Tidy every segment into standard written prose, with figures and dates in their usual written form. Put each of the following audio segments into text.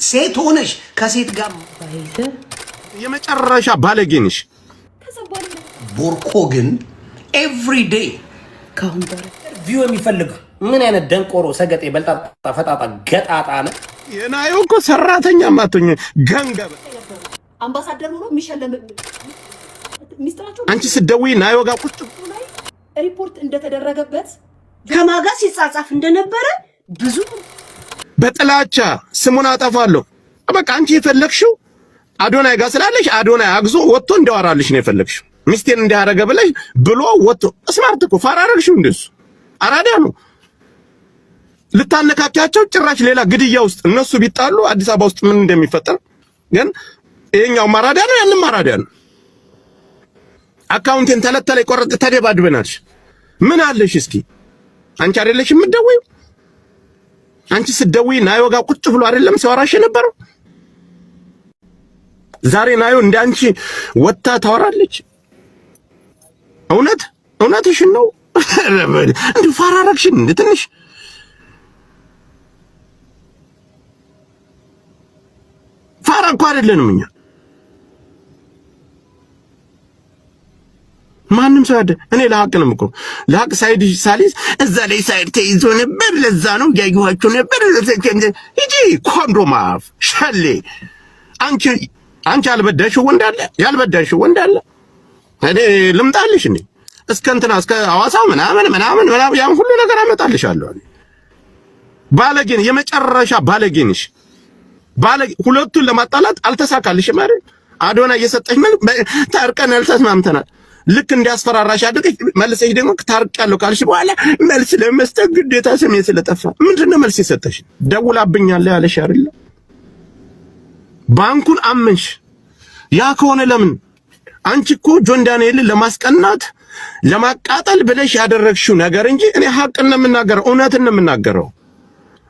ሴት ሆነሽ ከሴት ጋር የመጨረሻ ባለጌ ነሽ። ቦርኮ ግን ኤቭሪ ዴይ ካሁን በኋላ ቪው የሚፈልግ ምን አይነት ደንቆሮ ሰገጤ በልጣጣ ፈጣጣ ገጣጣ ነው። የናዮ እኮ ሰራተኛ ማቶኝ ገንገበ አምባሳደር ሆኖ የሚሸለም ሚስጥራቸው አንቺ ስትደውይ ናዮ ጋር ቁጭ ላይ ሪፖርት እንደተደረገበት ከማጋ ሲጻጻፍ እንደነበረ ብዙ በጥላቻ ስሙን አጠፋለሁ። በቃ አንቺ የፈለግሽው አዶናይ ጋር ስላለሽ አዶናይ አግዞ ወጥቶ እንዲያወራልሽ ነው የፈለግሽው። ሚስቴን እንዲያረገ ብለሽ ብሎ ወጥቶ ስማርት እኮ ፈራረግሽው። እንደሱ አራዳ ነው። ልታነካካቸው ጭራሽ ሌላ ግድያ ውስጥ እነሱ ቢጣሉ አዲስ አበባ ውስጥ ምን እንደሚፈጠር ግን ይሄኛው ማራዳ ነው፣ ያንን ማራዳ ነው። አካውንቴን ተለተለ ቆረጥ ተደባድበናልሽ። ምን አለሽ እስኪ አንቺ አይደለሽ የምትደውይው? አንቺ ስትደውይ ናዮ ጋር ቁጭ ብሎ አይደለም ሲያወራሽ የነበረው? ዛሬ ናዮ እንዳንቺ ወጣ ታወራለች? እውነትሽን ነው። እንዴ ፈራረግሽን እንዴ ትንሽ ፋራ እኮ አይደለንም እኛ። ማንም ሰው እኔ ለሀቅ ነው እኮ ለሀቅ ሳይድ ሳሊስ እዛ ላይ ሳይድ ተይዞ ነበር። ለዛ ነው ያዩዋቸው ነበር። እጂ ኮንዶማፍ ሻሌ አንቺ ያልበዳሽው ወንድ አለ፣ ያልበዳሽው ወንድ አለ። እኔ ልምጣልሽ እንዴ እስከ እንትና እስከ ሐዋሳው ምናምን ያን ሁሉ ነገር አመጣልሻለሁ። ባለጌን የመጨረሻ ባለጌንሽ ባለጌ ሁለቱን ለማጣላት አልተሳካልሽም አይደል? አዶናይ እየሰጠሽ ታርቀን አልተስማምተናል። ልክ እንዲያስፈራራሽ አድርገሽ መልሰሽ ደግሞ ታርቃለሁ ካልሽ በኋላ መልስ ለመስጠት ግዴታ ስሜ ስለጠፋ ምንድነው መልስ የሰጠሽ? ደውላብኛለህ ያለሽ አይደል? ባንኩን አመንሽ። ያ ከሆነ ለምን አንቺ እኮ ጆን ዳንኤልን ለማስቀናት ለማቃጠል ብለሽ ያደረግሽው ነገር እንጂ እኔ ሐቅን ነው የምናገረው፣ እውነትን ነው የምናገረው።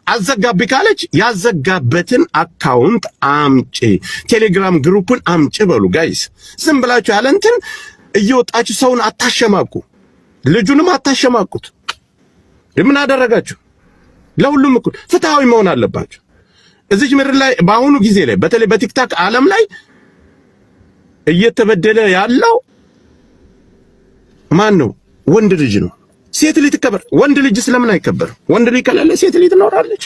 አዘጋቢ ካለች ያዘጋበትን አካውንት አምጪ፣ ቴሌግራም ግሩፕን አምጪ በሉ ጋይስ። ዝም ብላችሁ ያለ እንትን እየወጣችሁ ሰውን አታሸማቁ፣ ልጁንም አታሸማቁት። ምን አደረጋችሁ? ለሁሉም እኩል ፍትሃዊ መሆን አለባችሁ። እዚህ ምድር ላይ በአሁኑ ጊዜ ላይ በተለይ በቲክታክ ዓለም ላይ እየተበደለ ያለው ማን ነው? ወንድ ልጅ ነው። ሴት ልጅ ትከበር። ወንድ ልጅ ስለምን አይከበር? ወንድ ልጅ ከሌለ ሴት ልጅ ትኖራለች።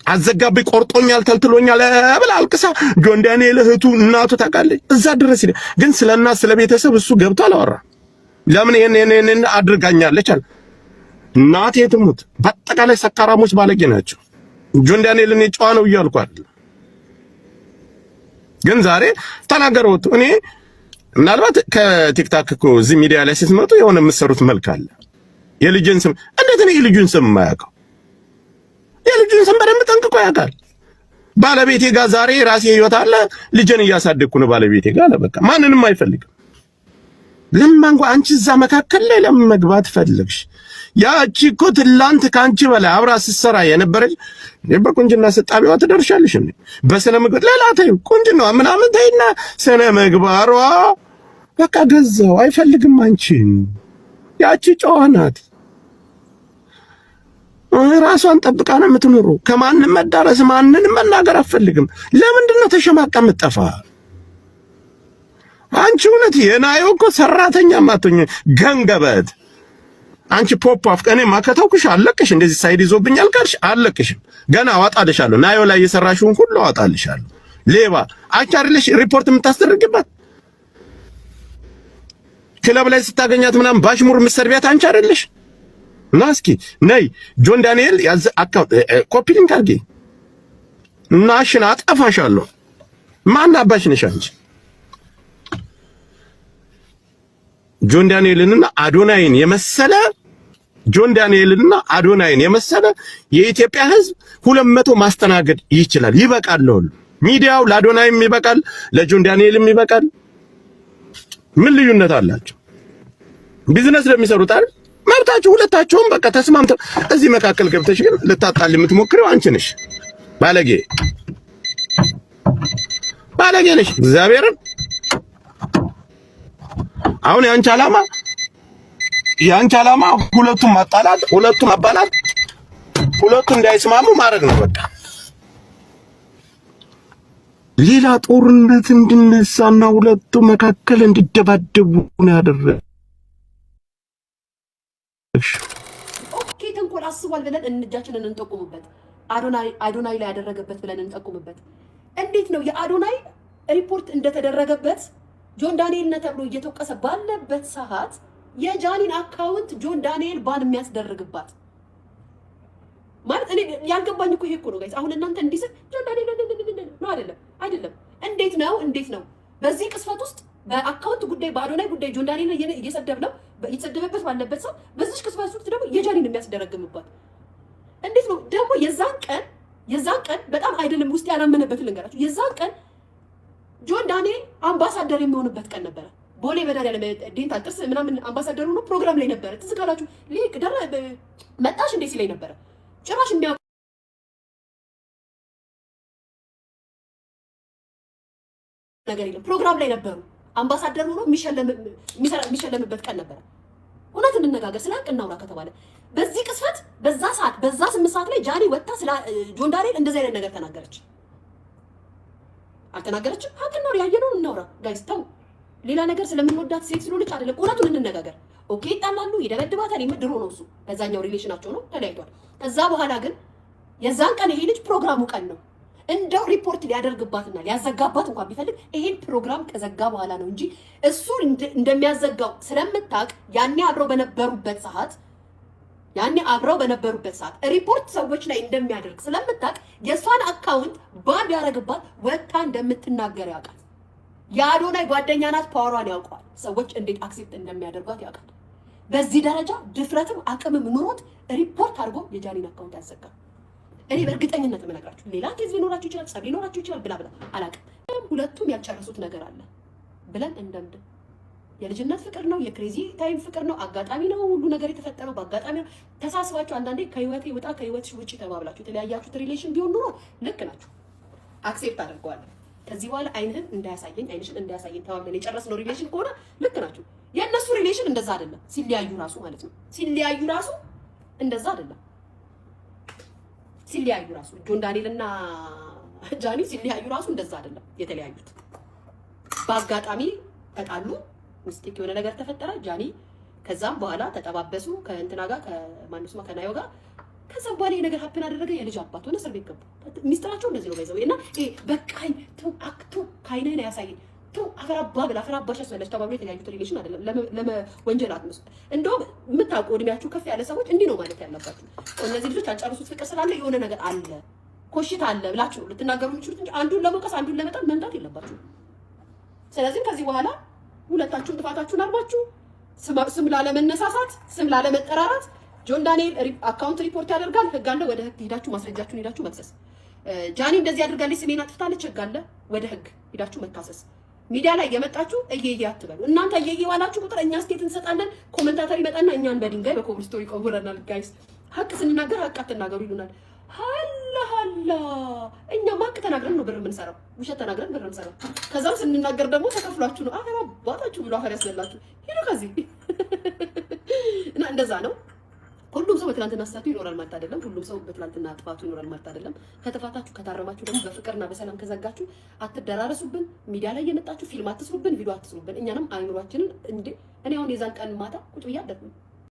አዘጋቢ ቆርጦኛል ተልትሎኛል ብላ አልቅሳ ጆን ዳንኤል እህቱ እናቱ ታውቃለች። እዛ ድረስ ይሄ ግን ስለና ስለ ቤተሰብ እሱ ገብቶ አላወራ። ለምን ይሄን አድርጋኛለች አለ። እናቴ ትሙት። በአጠቃላይ ሰካራሞች ባለጌ ናቸው። ጆን ዳንኤልን የጨዋ ነው እያልኩ አይደል? ግን ዛሬ ተናገረውት እኔ ምናልባት ከቲክታክ እኮ እዚህ ሚዲያ ላይ ስትመጡ የሆነ የምትሰሩት መልክ አለ። የልጅን ስም እንዴት ነው የልጅን ስም የማያውቀው? የልጅን ስም በደንብ ጠንቅቆ ያውቃል። ባለቤቴ ጋር ዛሬ ራሴ ህይወት አለ፣ ልጅን እያሳደግኩ ነው ባለቤቴ ጋር አለ። በቃ ማንንም አይፈልግም። ለማን አንቺ እዛ መካከል ላይ ለምን መግባት ፈለግሽ? ያቺ እኮ ትላንት ካንቺ በላይ አብራ ስትሰራ የነበረች በቁንጅና ስጣቢዋ ትደርሻለሽ እንዴ? በስነ ምግባር ሌላ ተይው፣ ቁንጅናዋ ምናምን ተይና ስነ ምግባሯ በቃ ገዛው አይፈልግም አንቺን። ያቺ ጨዋ ናት፣ ራሷን ጠብቃ ነው የምትኖረው። ከማንም መዳረስ ማንንም መናገር አትፈልግም። ለምንድን ነው ተሸማቃ የምትጠፋ? አንቺ እውነት የናዮ እኮ ሰራተኛ ማቶኝ ገንገበት። አንቺ ፖፕ አፍ እኔ ማከታውኩሽ አለቅሽ። እንደዚህ ሳይድ ይዞብኛል ካልሽ አለቅሽም። ገና አዋጣልሻለሁ። ናዮ ላይ የሰራሽውን ሁሉ አዋጣልሻለሁ። ሌባ አንቺ አይደለሽ ሪፖርት የምታስደርግባት? ክለብ ላይ ስታገኛት ምናምን ባሽሙር የምትሰርቢያት አንቺ አይደለሽ? እና እስኪ ነይ ጆን ዳንኤል ያዝ አካውንት ኮፒ ሊንክ አድርጊ እና እሺን አጠፋሻለሁ። ማን አባሽ ነሽ አንቺ? ጆን ዳንኤልንና አዶናይን የመሰለ የኢትዮጵያ ሕዝብ 200 ማስተናገድ ይችላል። ይበቃል። ሚዲያው ለአዶናይም ይበቃል፣ ለጆን ዳንኤልም ይበቃል። ምን ልዩነት አላቸው? ቢዝነስ ለሚሰሩት አይደል መብታችሁ። ሁለታቸውም በቃ ተስማምተው እዚህ መካከል ገብተሽ ግን ልታጣል የምትሞክሪው አንቺ ነሽ። ባለጌ ነሽ እግዚአብሔርን። አሁን ያንቺ ዓላማ ሁለቱም ማጣላት፣ ሁለቱም አባላት፣ ሁለቱም እንዳይስማሙ ማድረግ ነው። በቃ ሌላ ጦርነት እንዲነሳና ሁለቱ መካከል እንዲደባደቡ ነው ያደረገው። ኦኬ ተንኮል አስቧል ብለን እጃችንን እንጠቁምበት። አዶናይ ላይ ያደረገበት ብለን እንጠቁምበት። እንዴት ነው የአዶናይ ሪፖርት እንደተደረገበት ጆን ዳንኤል ነው ተብሎ እየተወቀሰ ባለበት ሰዓት የጃኒን አካውንት ጆን ዳንኤል ባን የሚያስደርግባት? ማለት እኔ ያልገባኝ እኮ ይሄ እኮ ነው ጋይስ። አሁን እናንተ እንዲስ ጆን ዳንኤል ነው አይደለም። እንዴት ነው በዚህ ቅስፈት ውስጥ በአካውንት ጉዳይ በአዶናይ ጉዳይ ጆን ዳንኤል እየሰደብነው እየተሰደበበት ባለበት ሰው በዚህ ቅስፈት ውስጥ ደግሞ የጃኒን የሚያስደረግምባት እንዴት ነው ደግሞ? የዛን ቀን በጣም አይደለም ውስጥ ያላመነበት ልንገራችሁ። የዛን ቀን ጆን ዳንኤል አምባሳደር የሚሆንበት ቀን ነበረ። ቦሌ መድኃኒዓለም ዴንታል ጥርስ ምናምን አምባሳደር ሆኖ ፕሮግራም ላይ ነበረ። ትዝ ካላችሁ ሊቅ ደረ መጣሽ እንዴ ሲለኝ ነበረ። ጭራሽ የሚያውቅ ነገር የለም። ፕሮግራም ላይ ነበሩ። አምባሳደር ሆኖ የሚሸለምበት ቀን ነበረ። እውነት እንነጋገር፣ ስለ ሀቅ እናውራ ከተባለ በዚህ ቅስፈት በዛ ሰዓት በዛ 8 ሰዓት ላይ ጃኒ ወጣ ስለ ጆን ዳንኤል እንደዚህ አይነት ነገር ተናገረች አልተናገረችም? ሀቅ ነው ያየነውን እናውራ ጋይስ። ተው ሌላ ነገር ስለምንወዳት ሴት ስለሆነች አይደለም። እውነቱን እንነጋገር። ኦኬ ይጣላሉ፣ ይደበድባታል። የምድር ሆኖ እሱ በዛኛው ሪሌሽናቸው ነው ተለያይቷል። ከዛ በኋላ ግን የዛን ቀን ይሄ ልጅ ፕሮግራሙ ቀን ነው እንደው ሪፖርት ሊያደርግባትና ሊያዘጋባት እንኳን ቢፈልግ ይሄን ፕሮግራም ከዘጋ በኋላ ነው እንጂ እሱ እንደሚያዘጋው ስለምታውቅ ያኔ አብረው በነበሩበት ሰዓት ሪፖርት ሰዎች ላይ እንደሚያደርግ ስለምታውቅ የእሷን አካውንት ባንድ ያደረግባት ወጣ እንደምትናገር ያውቃል። የአዶናይ ጓደኛ ናት፣ ፓወሯን ያውቀዋል። ሰዎች እንዴት አክሴፕት እንደሚያደርጓት ያውቃል። በዚህ ደረጃ ድፍረትም አቅምም ኑሮት ሪፖርት አድርጎ የጃኒን አካውንት ያዘጋል። እኔ በእርግጠኝነት የምነግራችሁ ሌላ ኬዝ ሊኖራችሁ ይችላል፣ ጸብ ሊኖራችሁ ይችላል፣ ብላ አላውቅም። ሁለቱም ያልጨረሱት ነገር አለ ብለን እንደምድን የልጅነት ፍቅር ነው፣ የክሬዚ ታይም ፍቅር ነው፣ አጋጣሚ ነው። ሁሉ ነገር የተፈጠረው በአጋጣሚ ነው። ተሳስባችሁ አንዳንዴ ከህይወቴ ውጣ ከህይወትሽ ውጪ ተባብላችሁ የተለያያችሁት ሪሌሽን ቢሆን ኑሮ ልክ ናችሁ፣ አክሴፕት አድርገዋለሁ። ከዚህ በኋላ አይንሽን እንዳያሳየኝ ተባብለን የጨረስነው ሪሌሽን ከሆነ ልክ ናችሁ። የእነሱ ሪሌሽን እንደዛ አይደለም፣ ሲለያዩ ራሱ ማለት ነው። ሲለያዩ ራሱ እንደዛ አይደለም። ሲለያዩ ራሱ ጆን ዳንኤል እና ጃኒ ሲለያዩ ራሱ እንደዛ አይደለም የተለያዩት። በአጋጣሚ ተጣሉ፣ ሚስቴክ የሆነ ነገር ተፈጠረ ጃኒ። ከዛም በኋላ ተጠባበሱ ከእንትና ጋር ከማንሱማ ከናዮ ጋር። ከዛም በኋላ ነገር ሀፕን አደረገ። የልጅ አባት ሆነ፣ እስር ቤት ገቡ። ሚስጥራቸው እንደዚህ ነው ባይዘው እና በቃኝ አክቱ ካይነን ያሳየኝ አፈራባ ብላ አፈራባሽ ያስመለች ተባብሎ የተለያዩት ሪሌሽን አይደለም። ለወንጀል አትመስሉ። እንደውም የምታውቁ እድሜያችሁ ከፍ ያለ ሰዎች እንዲህ ነው ማለት ያለባችሁ። እነዚህ ልጆች ያልጨረሱት ፍቅር ስላለ የሆነ ነገር አለ፣ ኮሽታ አለ ብላችሁ ልትናገሩ የምትችሉት እንጂ አንዱን ለመውቀስ አንዱን ለመጣል መምጣት የለባችሁ። ስለዚህ ከዚህ በኋላ ሁለታችሁም ጥፋታችሁን አርማችሁ ስም ላለመነሳሳት፣ ስም ላለመጠራራት ጆን ዳንኤል አካውንት ሪፖርት ያደርጋል። ህግ አለ። ወደ ህግ ሄዳችሁ ማስረጃችሁን ሄዳችሁ መክሰስ። ጃኒ እንደዚህ አድርጋለች፣ ስሜን አጥፍታለች፣ ህግ አለ። ወደ ህግ ሄዳችሁ መካሰስ። ሚዲያ ላይ የመጣችሁ እየየ አትበሉ። እናንተ እየየ ዋላችሁ ቁጥር እኛ ስቴት እንሰጣለን። ኮሜንታተር ይመጣና እኛን በድንጋይ በኮብልስቶን ይቆብረናል። ጋይስ ሀቅ ስንናገር ሀቅ አትናገሩ ይሉናል። ሀላ እኛም ሀቅ ተናግረን ነው ብር የምንሰራው፣ ውሸት ተናግረን ብር የምንሰራው። ከዛም ስንናገር ደግሞ ተከፍሏችሁ ነው። አፈር አባታችሁ ብሎ አፈር ያስበላችሁ ሄዱ ከዚህ እና እንደዛ ነው። ሁሉም ሰው በትላንትና ስህተቱ ይኖራል ማለት አይደለም። ሁሉም ሰው በትላንትና ጥፋቱ ይኖራል ማለት አይደለም። ከተፋታችሁ ከታረማችሁ ደግሞ በፍቅርና በሰላም ከዘጋችሁ አትደራረሱብን። ሚዲያ ላይ የመጣችሁ ፊልም አትስሩብን፣ ቪዲዮ አትስሩብን። እኛንም አይምሯችንን እንዴ እኔ አሁን የዛን ቀን ማታ ቁጭ ብዬ አደርኩኝ